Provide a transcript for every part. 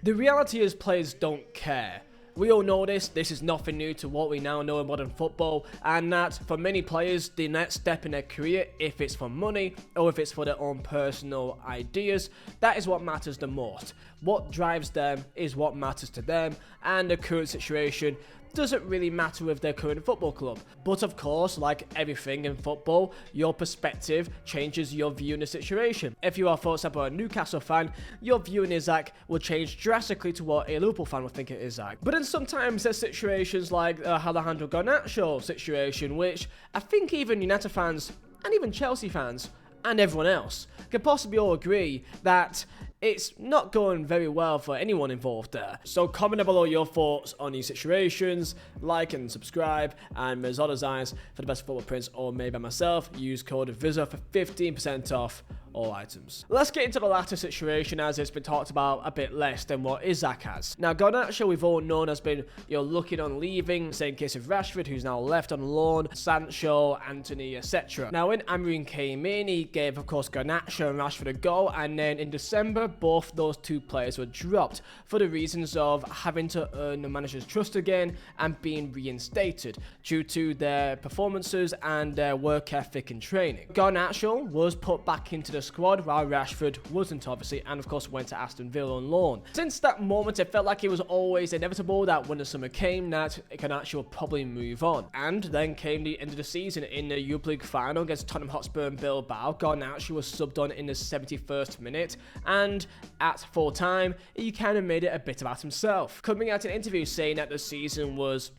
The reality is players don't care. We all know this is nothing new to what we now know in modern football, and that for many players, the next step in their career, if it's for money or if it's for their own personal ideas, that is what matters the most. What drives them is what matters to them, and the current situation doesn't really matter with their current football club. But of course, like everything in football, your perspective changes your view in the situation. If you are, for example, a Newcastle fan, your view in Isak will change drastically to what a Liverpool fan would think of Isak. But then sometimes there's situations like Alejandro Garnacho situation, which I think even United fans and even Chelsea fans and everyone else can possibly all agree that it's not going very well for anyone involved there. So comment down below your thoughts on these situations, like and subscribe, and as always, for the best football prints or made by myself, use code Vizeh for 15% off all items. Let's get into the latter situation, as it's been talked about a bit less than what Isak has. Now, Garnacho, we've all known, has been looking on leaving, same case of Rashford, who's now left on loan, Sancho, Anthony, etc. Now, when Amorim came in, he gave, of course, Garnacho and Rashford a go, and then in December, both those two players were dropped for the reasons of having to earn the manager's trust again and being reinstated due to their performances and their work ethic and training. Garnacho was put back into the squad while Rashford wasn't, obviously, and of course went to Aston Villa on loan. Since that moment, it felt like it was always inevitable that when the summer came, that Garnacho would probably move on. And then came the end of the season in the Europa League final against Tottenham Hotspur and Bilbao. Garnacho was subbed on in the 71st minute, and at full time, he kind of made it a bit about himself, coming out in an interview saying that the season was,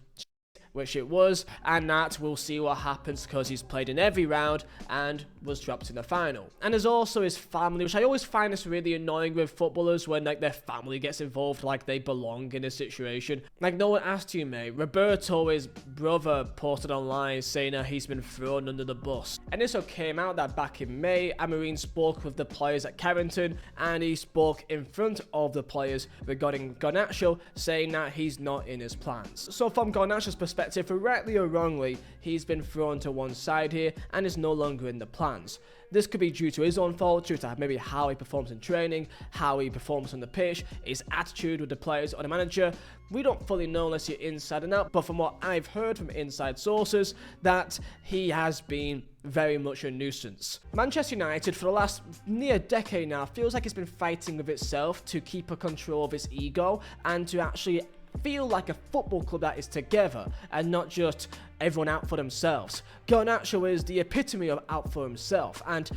which it was, and that we'll see what happens because he's played in every round and was dropped in the final. And there's also his family, which I always find this really annoying with footballers when like their family gets involved like they belong in a situation. Like, no one asked you, mate. Roberto, his brother, posted online saying that he's been thrown under the bus. And this all came out that back in May, Amorim spoke with the players at Carrington, and he spoke in front of the players regarding Garnacho, saying that he's not in his plans. So from Garnacho's perspective, for rightly or wrongly, he's been thrown to one side here and is no longer in the plans. This could be due to his own fault, due to maybe how he performs in training, how he performs on the pitch, his attitude with the players or the manager. We don't fully know unless you're inside and out, but from what I've heard from inside sources, that he has been very much a nuisance. Manchester United, for the last near decade now, feels like it's been fighting with itself to keep a control of its ego and to actually feel like a football club that is together and not just everyone out for themselves. Garnacho is the epitome of out for himself, and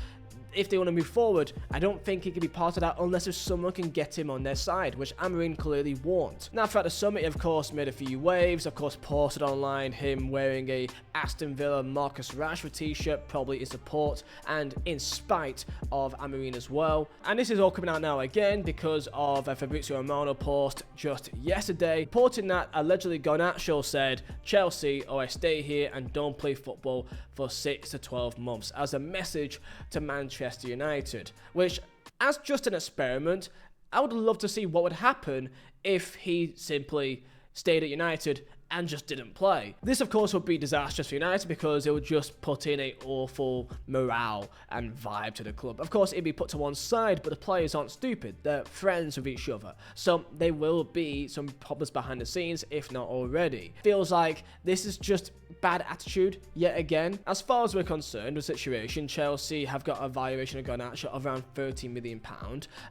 if they want to move forward, I don't think he can be part of that unless if someone can get him on their side, which Amorim clearly won't. Now, throughout the summer, he of course made a few waves, of course posted online him wearing a Aston Villa Marcus Rashford t-shirt, probably in support and in spite of Amorim as well. And this is all coming out now again because of a Fabrizio Romano post just yesterday, reporting that allegedly Garnacho said, "Chelsea, or I stay here and don't play football for 6 to 12 months," as a message to Manchester United, which, as just an experiment, I would love to see what would happen if he simply stayed at United and just didn't play. This, of course, would be disastrous for United because it would just put in an awful morale and vibe to the club. Of course, it'd be put to one side, but the players aren't stupid. They're friends with each other. So there will be some problems behind the scenes, if not already. Feels like this is just bad attitude yet again. As far as we're concerned with the situation, Chelsea have got a valuation of Garnacho of around £30 million,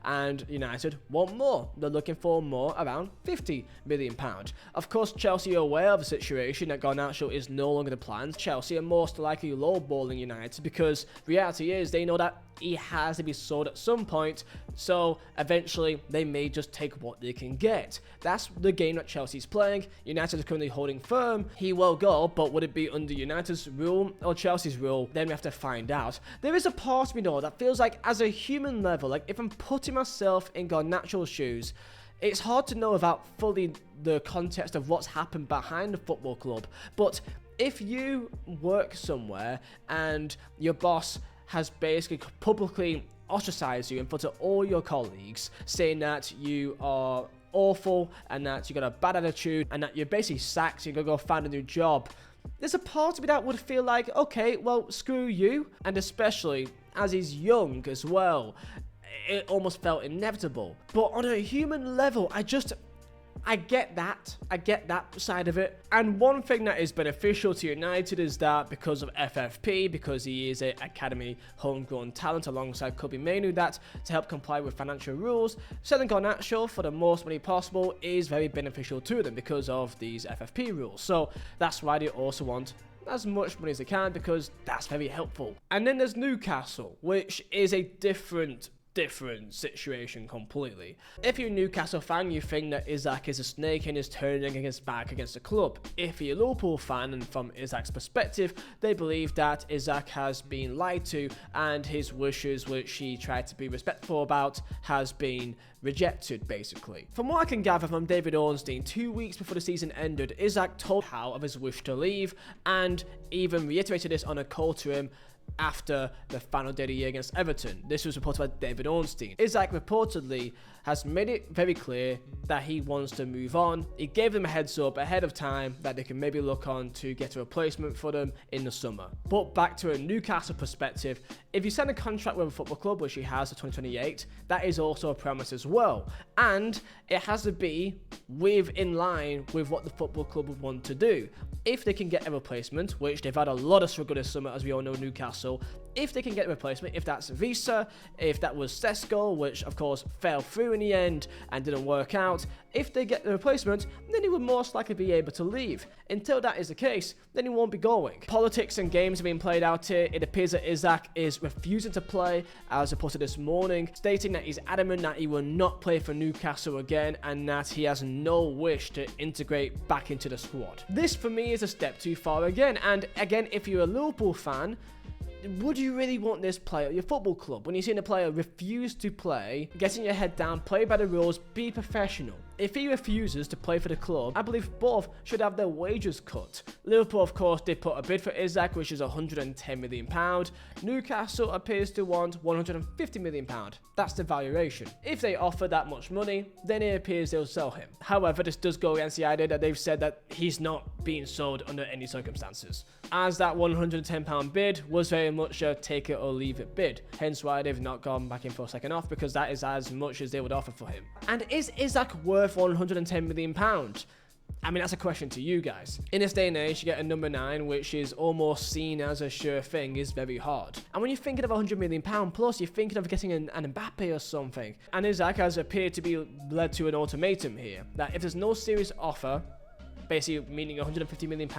and United want more. They're looking for more, around £50 million. Of course, Chelsea are aware of the situation that Garnacho is no longer the plans. Chelsea are most likely lowballing United because reality is they know that he has to be sold at some point, so eventually they may just take what they can get. That's the game that Chelsea's playing. United is currently holding firm. He will go, but would it be under United's rule or Chelsea's rule? Then we have to find out. There is a part of me though that feels like, as a human level, like if I'm putting myself in Garnacho's shoes, it's hard to know without fully the context of what's happened behind the football club. But if you work somewhere and your boss has basically publicly ostracized you in front of all your colleagues, saying that you are awful and that you got a bad attitude and that you're basically sacked, you're gonna go find a new job, there's a part of me that would feel like, okay, well, screw you. And especially as he's young as well, it almost felt inevitable. But on a human level, I get that side of it. And one thing that is beneficial to United is that because of FFP, because he is an academy homegrown talent alongside Kobe Mainu, that to help comply with financial rules, selling Garnacho for the most money possible is very beneficial to them because of these FFP rules. So that's why they also want as much money as they can, because that's very helpful. And then there's Newcastle, which is a different situation completely. If you're a Newcastle fan, you think that Isak is a snake and is turning his back against the club. If you're a Liverpool fan, and from Isak's perspective, they believe that Isak has been lied to and his wishes, which he tried to be respectful about, has been rejected, basically. From what I can gather from David Ornstein, 2 weeks before the season ended, Isak told Howe of his wish to leave and even reiterated this on a call to him after the final day of the year against Everton. This was reported by David Ornstein. Isak reportedly has made it very clear that he wants to move on. He gave them a heads up ahead of time that they can maybe look on to get a replacement for them in the summer. But back to a Newcastle perspective, if you sign a contract with a football club, which he has to 2028, that is also a promise as well. And it has to be in line with what the football club would want to do. If they can get a replacement, which they've had a lot of struggle this summer, as we all know, Newcastle, if they can get a replacement, if that's Vizeh, if that was Sesko, which of course fell through in the end and didn't work out, if they get the replacement, then he would most likely be able to leave. Until that is the case, then he won't be going. Politics and games have been played out here. It appears that Isak is refusing to play, as reported this morning, stating that he's adamant that he will not play for Newcastle again and that he has no wish to integrate back into the squad. This for me is a step too far again, and again, if you're a Liverpool fan, would you really want this player at your football club? When you're seeing a player refuse to play, getting your head down, play by the rules, be professional. If he refuses to play for the club, I believe both should have their wages cut. Liverpool, of course, did put a bid for Isak, which is £110 million. Newcastle appears to want £150 million. That's the valuation. If they offer that much money, then it appears they'll sell him. However, this does go against the idea that they've said that he's not being sold under any circumstances, as that £110 bid was very much a take it or leave it bid. Hence why they've not gone back in for a second off, because that is as much as they would offer for him. And is Isak worth £110 million? I mean, that's a question to you guys. In this day and age, you get a number 9, which is almost seen as a sure thing, is very hard. And when you're thinking of £100 million plus, you're thinking of getting an Mbappe or something. And Isak has appeared to be led to an ultimatum here, that if there's no serious offer, basically meaning £150 million,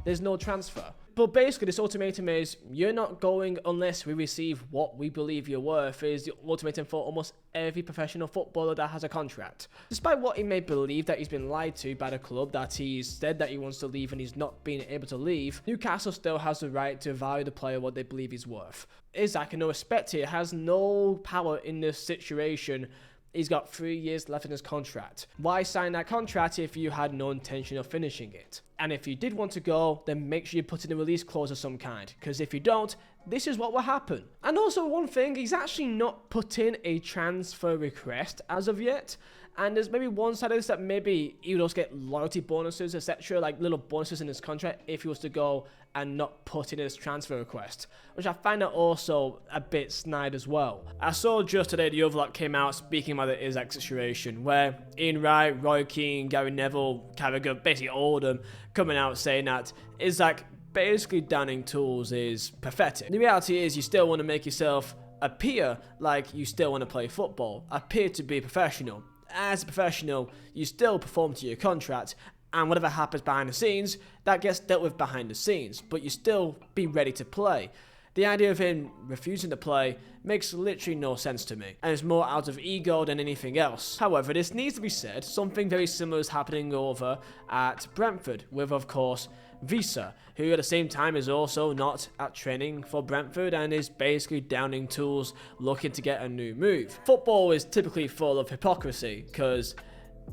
there's no transfer. But basically, this ultimatum is, you're not going unless we receive what we believe you're worth, is the ultimatum for almost every professional footballer that has a contract. Despite what he may believe that he's been lied to by the club, that he's said that he wants to leave and he's not being able to leave, Newcastle still has the right to value the player what they believe he's worth. Isak, in no respect here, has no power in this situation. He's got 3 years left in his contract. Why sign that contract if you had no intention of finishing it? And if you did want to go, then make sure you put in a release clause of some kind, because if you don't, this is what will happen. And also one thing, he's actually not put in a transfer request as of yet. And there's maybe one side of this that maybe he would also get loyalty bonuses, etc., like little bonuses in his contract if he was to go and not put in his transfer request, which I find that also a bit snide as well. I saw just today the overlap came out speaking about the Isak situation, where Ian Wright, Roy Keane, Gary Neville, Carragher, basically all of them coming out saying that Isak basically downing tools is pathetic. The reality is you still want to make yourself appear like you still want to play football, appear to be professional. As a professional, you still perform to your contract, and whatever happens behind the scenes, that gets dealt with behind the scenes, but you still be ready to play. The idea of him refusing to play makes literally no sense to me, and it's more out of ego than anything else. However, this needs to be said, something very similar is happening over at Brentford, with of course Vizeh, who at the same time is also not at training for Brentford and is basically downing tools looking to get a new move. Football is typically full of hypocrisy, because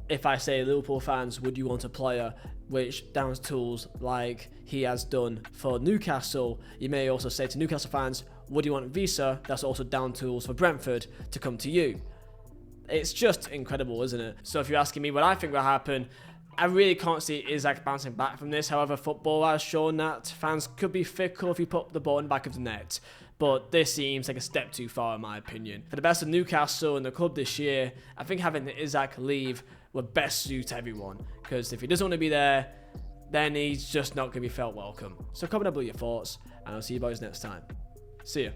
if I say Liverpool fans, would you want a player which downs tools like he has done for Newcastle, you may also say to Newcastle fans, would you want Vizeh, that's also down tools for Brentford, to come to you? It's just incredible, isn't it? So if you're asking me what I think will happen, I really can't see Isak bouncing back from this. However, football has shown that fans could be fickle if you put the ball in the back of the net. but this seems like a step too far in my opinion. For the best of Newcastle and the club this year, I think having Isak leave would best suit everyone, because if he doesn't want to be there, then he's just not going to be felt welcome. So comment down below your thoughts, and I'll see you boys next time. See ya.